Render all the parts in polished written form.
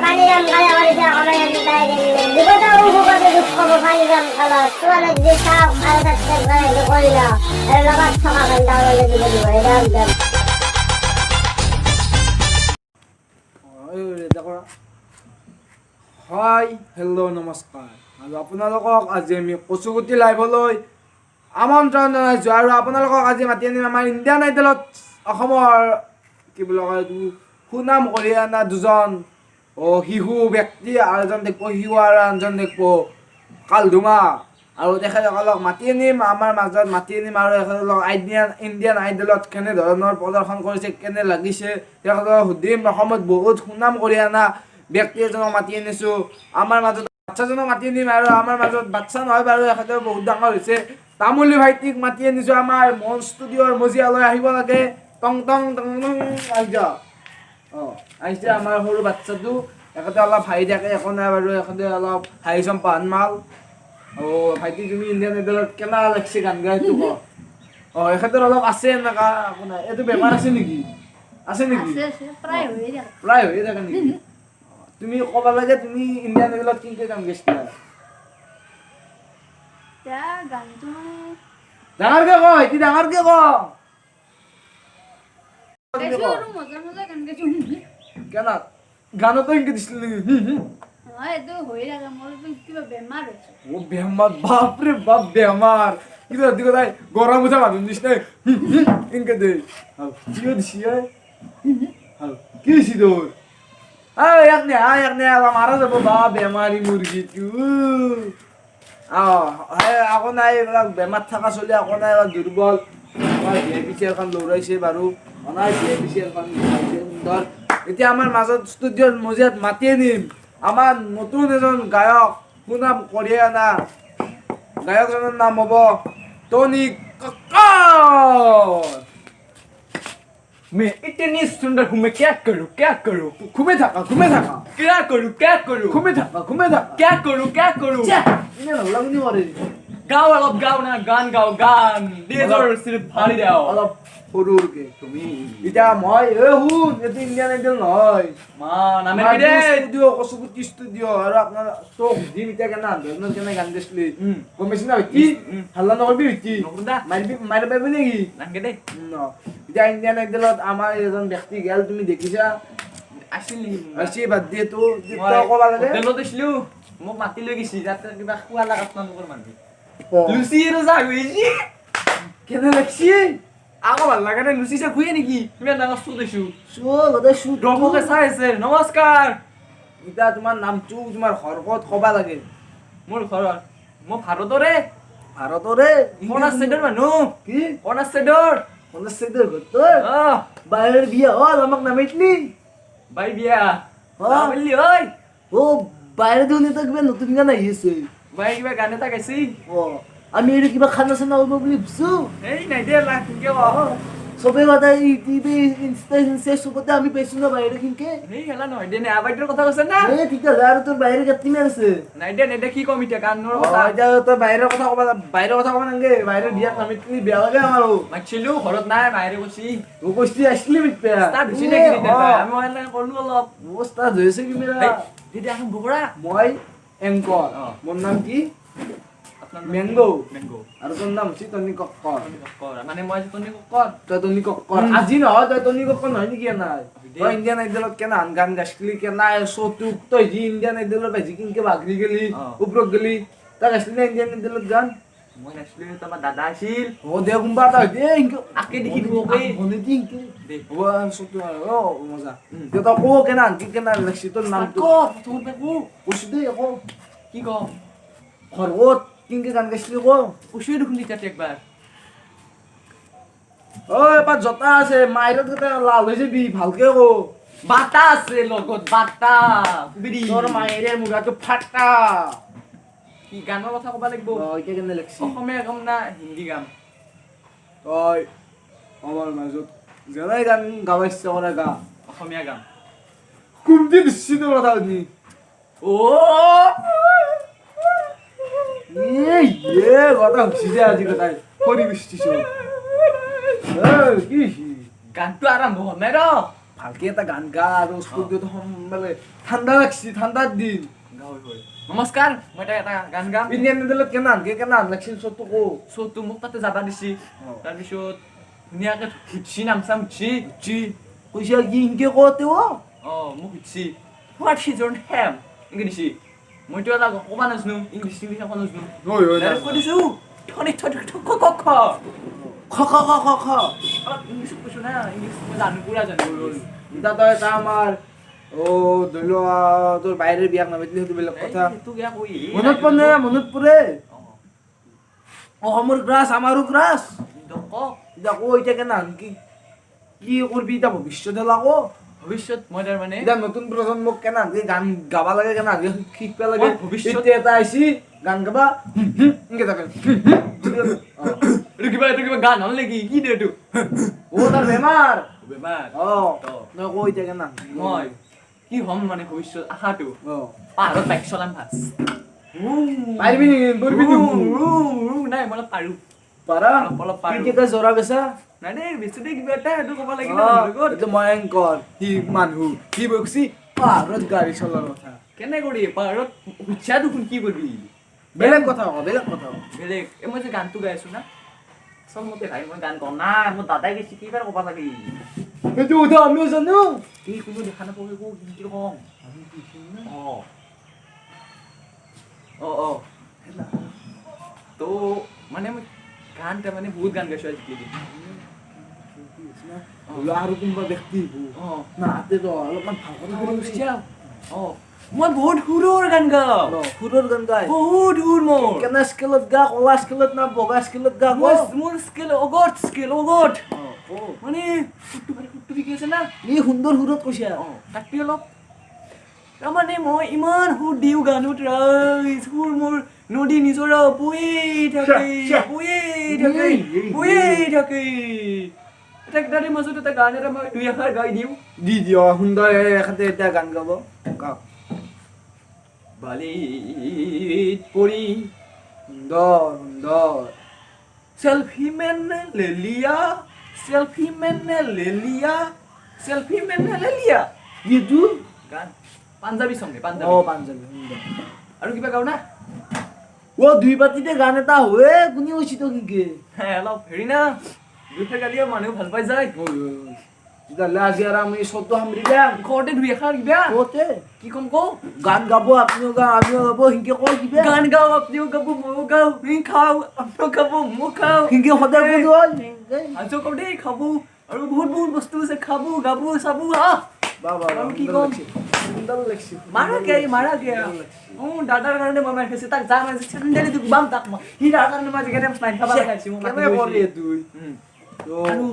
পানি রাম খালা করে যা আমরা জানি তাই গেলে দিবটা উপবাদে দুঃখ পানি রাম খালা তোরা যে সাপ আর থাকতে করে কইলা এর লাগাত থাকা গান দাও দিব দিব এটা দাম দেখো হাই হেল্ল' নমস্কাৰ আৰু আপোনালোকক আজি আমি কচুগুটি লাইভলৈ আমন্ত্ৰণ জনাইছোঁ আৰু আপোনালোকক আজি মাতি আনিম আমাৰ ইণ্ডিয়ান আইডলত অসমৰ কি বুলি কয় এইটো সুনাম কঢ়িয়াই অনা দুজন শিশু ব্যক্তি আৰু এজন দেখিব শিশু আৰু আনজন দেখিব কালধুমা আৰু তেখেতসকলক মাতি আনিম আমাৰ মাজত মাতি আনিম আৰু তেখেতসকলক ইণ্ডিয়ান আইডলত কেনেধৰণৰ প্ৰদৰ্শন কৰিছে কেনে লাগিছে তেখেতসকলক সুধিম অসমত বহুত সুনাম কঢ়িয়াই অনা ব্যক্তি এজনক মাতি আনিছোঁ আমাৰ মাজত বাচ্চাজনক মাতি আনিম আৰু আমাৰ মাজত বাচ্চা নহয় বাৰু এখেতে বহুত ডাঙৰ হৈছে তামুলী ভাইটিক মাতি আনিছোঁ আমাৰ মন ষ্টুডিঅ'ৰ মজিয়ালৈ আহিব লাগে টং টং টং টং আহি যাওক আহিছে আমাৰ সৰু বাচ্চাটো এখেতে অলপ হাঁহি থাকে একো নাই বাৰু এখেতে অলপ হাঁহি চম্পাহান মাল ভাইটি তুমি ইণ্ডিয়ান আইডলত কেনে লাগছে গান গাই এইটো ক এখেতৰ অলপ আছে এনেকুৱা একো নাই এইটো বেমাৰ আছে নেকি প্ৰায় হৈয়ে থাকে নেকি তুমি ক'ব লাগে তুমি ইণ্ডিয়ান আইডলত কিনকে গান গাইছিলা ডাঙৰকে ক এটি ডাঙৰকে ক কেন গানতো ইনকে দিছিল নেকি বেমাৰ বাপৰে বাপ বেমাৰ কিবা দিকে তাই গৰম উঠা মানুহ নিচিনা ইনকে দে জিও দিছি কি দিছি তোৰ এক নে মাৰা যাব বা বেমাৰী মুৰ্গীটো আকৌ নাই এইবিলাক বেমাৰ থকা চলি আকৌ নাই দুৰ্বল বিচিয়াৰখন লৰাইছে বাৰু অনাই বিচিয়াৰখন সুন্দৰ এতিয়া আমাৰ মাজত ষ্টুডিঅ'ৰ মজিয়াত মাতি আনিম আমাৰ নতুন এজন গায়ক সুনাম কঢ়িয়াই অনা গায়কজনৰ নাম হ'ব টনি কক্কৰ मैं इतनी सुंदर हूँ मैं क्या करूँ ঘুমে থাকা क्या करूँ ঘুমে থাকা क्या करूँ ইনে নলাগুনি কৰে गाओ अलग गाओ ना गान गाओ गान डेजर सिर्फ फाड़ी दाओ অলপ সৰুৰকে তুমি এতিয়া মই শুন এইটো ইণ্ডিয়ান আইডল নহয় मान हमें আমাৰ दे ষ্টুডিঅ' কচুগুটি ষ্টুডিঅ' আৰু আপোনাৰ তোক দিম এতিয়া কেনে গান গাইছিলি গম পাইছি না কি হাল্লা নকৰবি কি नकुंदा মাৰিব পাৰিবি নেকি नंगे दे এতিয়া ইণ্ডিয়ান আইডলত আমাৰ এজন ব্যক্তি গেল তুমি দেখিছা আসলি আজি বাদ দিয়ে তো ক'ব লাগে হোটেলত দিছিলো মোক মাতি লৈ গৈছি যাতে কিবা খোৱা লাগাত নকৰ মানবি লুচি আৰু যা গৈছি কেনে লাগছি আকৌ ভাল লাগা নাই লুচি চা খুয়ে নেকি ইমান ডাঙৰ চুত দিছো গোটেই চুট ডমকে চাই আছে নমস্কাৰ এতিয়া তোমাৰ নামটো তোমাৰ ঘৰ ক'ত ক'বা লাগে মোৰ ঘৰৰ মই ভাৰতৰে ভাৰতৰে ছেডৰ মানুহ কি ছেডৰ কনষ্টেডৰ ঘৰ বাহিৰৰ বিয়া হ'ল আমাক নামাইতলি বাই বিয়া অ। বললি ঐ বাহিৰৰ দুনি তো কিবা নতুন গান আহি আছে বাই কিবা গান এটা গাইছি আমি এইটো কিবা খানা চানা হ'ব বুলি ভাবছো এই নাই দে লাখ কিয় চবে কথা টিভি ইনষ্টা চবতে আমি পাইছো না বাহিৰৰ কিনকে এই হেলা নহয় দে নে আবাইটোৰ কথা কৈছে না তেতিয়াহ'লে আৰু তোৰ বাহিৰৰ কিমান আছে নাই দে কি কম এতিয়া গানৰ কথা এতিয়া তই বাহিৰৰ কথা ক'ব নালাগে বাহিৰৰ বিয়াত নামিতলি বেয়া লাগে আমাৰো মাতিছিলো ঘৰত নাই বাহিৰে কৈছি তোক কৈছি আসলি মিটপা ষ্টাৰ্ট হৈছে নেকি তেতিয়া আমি অনলাইন কৰিলো অলপ অৱস্থা হৈছে কি মেৰা তেতিয়া এখন বগৰা মই এংকৰ মোৰ নাম কি মেংগো আৰু তোৰ নাম হৈছে টনি কক্কৰ মানে মই তনি কক তই টনি কক্কৰ আজি নহয় তই টনি কক্কৰ নহয় নেকি নাই তই ইণ্ডিয়ান আইডলত কেনে গান গাইছিলি কেনে শ্ব'টোক তই যি ইণ্ডিয়ান আইডলৰ পাইছি কিনকে বাগৰি গেলি ওপৰত গেলি তই গাইছিলি না ইণ্ডিয়ান আইডলত গান মই নাছিলো তোমাৰ দাদা আছিল দে কোনবা এটা দে আকে দেখি দিব কে মনে দি দে হ'ব শ্ব'টো মজা তই কো কেনে কেনে লাগছি তোৰ নামটো কৈছো দেই আকৌ কি কম ঘৰত কিনকে গান গাইছিলি কো কৈছোৱে দেখোন তেতিয়া একবাৰ এপাত জতা আছে মাইৰত গতে লাল হৈ যাবি ভালকে কো বাটা আছে লগত বাটা বিৰি তোৰ মাইৰে মুগাটো ফাটা কি গানৰ কথা ক'ব লাগিব এতিয়া কেনে লাগছি অসমীয়া গাম না হিন্দী গাম তই আমাৰ মাজত যেনেই গান গাব ইচ্ছা কৰে গা অসমীয়া গাম কোনটি দিছি তোৰ কথা শুনি কথা শুনছি যে আজি কথাই কৰি বিষ্টিছো কি গানটো আৰম্ভ হোৱা নাই ৰ ভালকে এটা গান গা আৰু স্কুলটোত মানে ঠাণ্ডা লাগছি ঠাণ্ডাৰ দিন নমস্কাৰ মই এটা গান গাম ইণ্ডিয়ান আইডলত কেনান লাগছিল চবটো কো চ'টো মোক তাতে যাবা দিছি তাৰপিছত ধুনীয়াকে সুধছি নামচাম সুধছি কৈছে কি ইনকে কওঁতে মোক সুধছি হোৱাট ইজ ইউৰ নেম এনেকে দিছি মইতো এটা ক'বা নাজানো ইংলিছ ক'ব নাজানো ডাইৰেক্ট কৈ দিছোঁ ইংলিছ কৈছোঁ না ইংলিছ মই জানো পুৰা জানো এতিয়া তই এটা আমাৰ ধৰি লোৱা তোৰ বাহিৰে বিয়াক নামাতিলি সেইটো বেলেগ কথা মনত পৰে অসমৰ গ্ৰাছ আমাৰো গ্ৰাছ এতিয়া কো এতিয়া কেনান কি কৰবি এতিয়া ভৱিষ্যত হলা কো ভৱিষ্যত মই তাৰমানে এতিয়া নতুন প্ৰজন্মক কেনান গান গাবা লাগে কেনান শিকবা লাগে ভৱিষ্যত এটা আইছি গান গাবা এনেকে থাকে এইটো কিবা গান হ'ল নেকি কি দে এইটো তাৰ বেমাৰ তই কৈ এতিয়া কেনান মই কি হ'ম মানে ভৱিষ্যত আশাটো পাহাৰত বাইক চলাম ফাৰ্ষ্ট পাৰিবি নাই মই পাৰো পাৰা অলপ পাৰো কেইটা জৰা বেচা নাই দেই বেছি দেই কিবা এটা সেইটো ক'ব লাগিব এইটো মই এংকৰ সি মানুহ সি বকছি পাহাৰত গাড়ী চলোৱাৰ কথা কেনে কৰি পাহাৰত উচ্ছা দেখোন কি কৰিবি বেলেগ কথা বেলেগ মই যে গানটো গাই আছো না চব মতে ভাই মই গান গাওঁ নাই মোৰ দাদাই গৈছে কিবাৰ ক'ব লাগে সেইটো কথা আমিও জানো কি কোনো দেখা নাপাব একো কি কওঁ তো মানে মই গান তাৰমানে বহুত গান গাইছোঁ আজিকালি আৰু কোনোবা ব্যক্তি নাহাতে তো অলপমান মই বহুত সুৰৰ গান গাওঁ সুৰৰ গান গাই বহুত সুৰ মোৰ কেনে স্কেলত গা কলা স্কেলত না বগা স্কেলত গা মোৰ স্কেল অগত মানে সুৰটো কি আছে না ই সুন্দৰ সুৰত কৈছে তাতকৈ অলপ তাৰমানে মই ইমান সুৰ দিওঁ গানত ৰাইজ সুৰ মোৰ নদী নিজৰা বৈ থাকে তাৰে মাজত এটা গান এটা মই 2 আখৰ গাই দিওঁ দি দিয় সুন্দৰ এখাতে এতিয়া গান গাব বালিত পৰি সুন্দৰ সেলফি মেনে লেলিয়া এইটো গান পাঞ্জাবী সং পাঞ্জাবী সুন্দৰ আৰু কিবা গাওঁ না দুই পাতিতে গান এটা হয় কোনে কৈছি তো কি অলপ হেৰি না দুটা গালিও মানুহ ভাল পাই যায় তেতিয়াহ'লে আজি আৰু আমি চৌটো সামৰি যাম ঘৰতে 2 আখৰ কিবা কি কম কওঁ গান গাব আপুনিও গাও আমিও গাব সিংকে কয় কিবা গান গাওঁ আপুনিও গাব ময়ো গাওঁ খাওঁ আপুনিও খাব মই খাওঁ সিংকে সদায় আজি কওঁ দেই খাব আৰু বহুত বস্তু আছে খাব গাব চাব কি কম মাৰা গে দাদাৰ কাৰণে মই মাৰিছে তাক যা মাৰিছে চেণ্ডেলি তোক বাম তাক মই সি তাৰ কাৰণে মই যেনে স্নাইন খাব লাগাইছি মই কেনে কৰলি তুই আৰু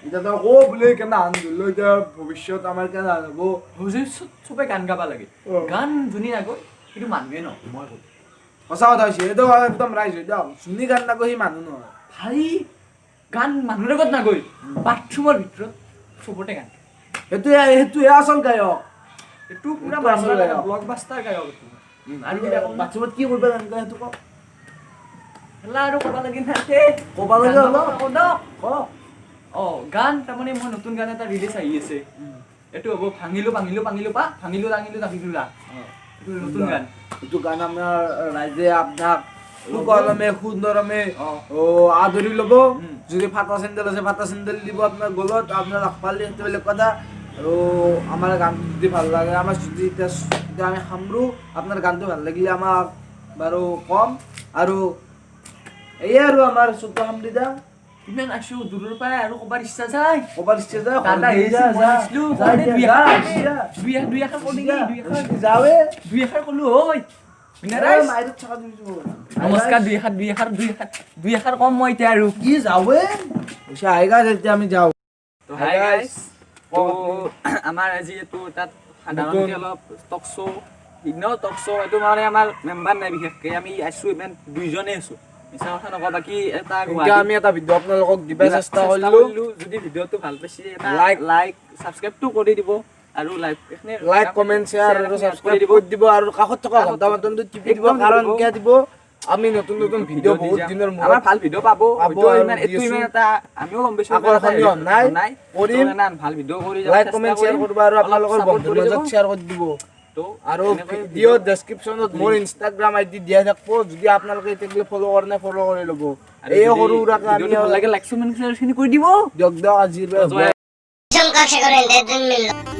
এতিয়া তই কো বোলে কেনে আন ধৰিলো এতিয়া ভৱিষ্যত আমাৰ কেনে হ'ব চবে গান গাব লাগে গান যোনে নাগৈ সেইটো মানুহে ন মই কওঁ সঁচা কথা হৈছে এইটো একদম ৰাইজ হৈ যাওক যোনে গান নাগৈ সি মানুহ নহয় ভাই গান মানুহৰ লগত নাগৈ বাথৰুমৰ ভিতৰত চবতে গান সেইটোৱে আচল গায়ক এইটো পুৰা ব্লকবাষ্টাৰ গায়ক আৰু বাথৰুমত কি কৰিব গান গায় সেইটো কওক আৰু ক'ব লাগে ক'ব লাগে গান তাৰমানে মই নতুন গান এটা ৰিলিজ আহি আছে এইটো হ'ব ভাঙিলো এইটো নতুন গান এইটো গান আমাৰ ৰাইজে আপোনাক সুকলমে সুন্দৰমে আদৰি ল'ব যদি ফাটা চেণ্ডেল আছে ফাটা চেণ্ডেল দিব আপোনাৰ গলত আপোনাৰ লগ পালে সেইটো বেলেগ কথা আৰু আমাৰ গানটো যদি ভাল লাগে আমাৰ যদি এতিয়া আমি সামৰো আপোনাৰ গানটো ভাল লাগিলে আমাক বাৰু কম আৰু এয়ে আৰু আমাৰ চৌদ্দ সামৰি যাম ইমান আছো দূৰৰ পৰা আৰু ক'বাৰ ইচ্ছা যায় দাদা দুই আখৰ ক'লো হয় নমস্কাৰ দুই আখৰ কম মই এতিয়া আৰু কি যাৱে আইগা যেতিয়া আমি যাওঁ আমাৰ আজি এইটো তাত সাধাৰণতে অলপ টক শ্ব' এইটো মানে আমাৰ মেম্বাৰ নাই বিশেষকৈ আমি আছোঁ ইমান 2জনে আছোঁ মিছা কথা নকওঁ বাকী এটা আমি এটা ভিডিঅ' আপোনালোকক দিবলৈ চেষ্টা কৰিলোঁ যদি ভিডিঅ'টো ভাল পাইছে লাইক ছাবস্ক্ৰাইবটো কৰি দিব আৰু লাইক কমেণ্ট শ্বেয়াৰ আৰু ছাবস্ক্ৰাইব কৰি দিব আৰু কাষত থকা ঘণ্টা বাটনটো টিপি দিব কাৰণ কিয় দিব আমি নতুন নতুন ভিডিঅ' বহুত দিনৰ আমাৰ মূৰত ভাল ভিডিঅ' পাব হয়তো আৰু ইমান দি আছো। এটা আমিও গম পাইছো আকৰ্ষণীয় নাই কৰিম ভাল ভিডিঅ' কৰি লাইক কমেন্ট শ্বেয়াৰ কৰিব আৰু আপোনালোকৰ বন্ধুৰ মাজত শ্বেয়াৰ কৰি দিব তো আৰু ভিডিঅ' ডেছক্ৰিপশ্যনত মোৰ ইনষ্টাগ্ৰাম আইডি দিয়া থাকিব যদি আপোনালোকে এতিয়া ফ'ল' কৰে নাই ফ'ল' কৰি ল'ব এই সৰু সুৰাকে আমি ভাল লাগে লাইক কমেন্ট শ্বেয়াৰ কৰি দিব দিয়ক আজিৰ বাবে Jamkal Assamese Comedy.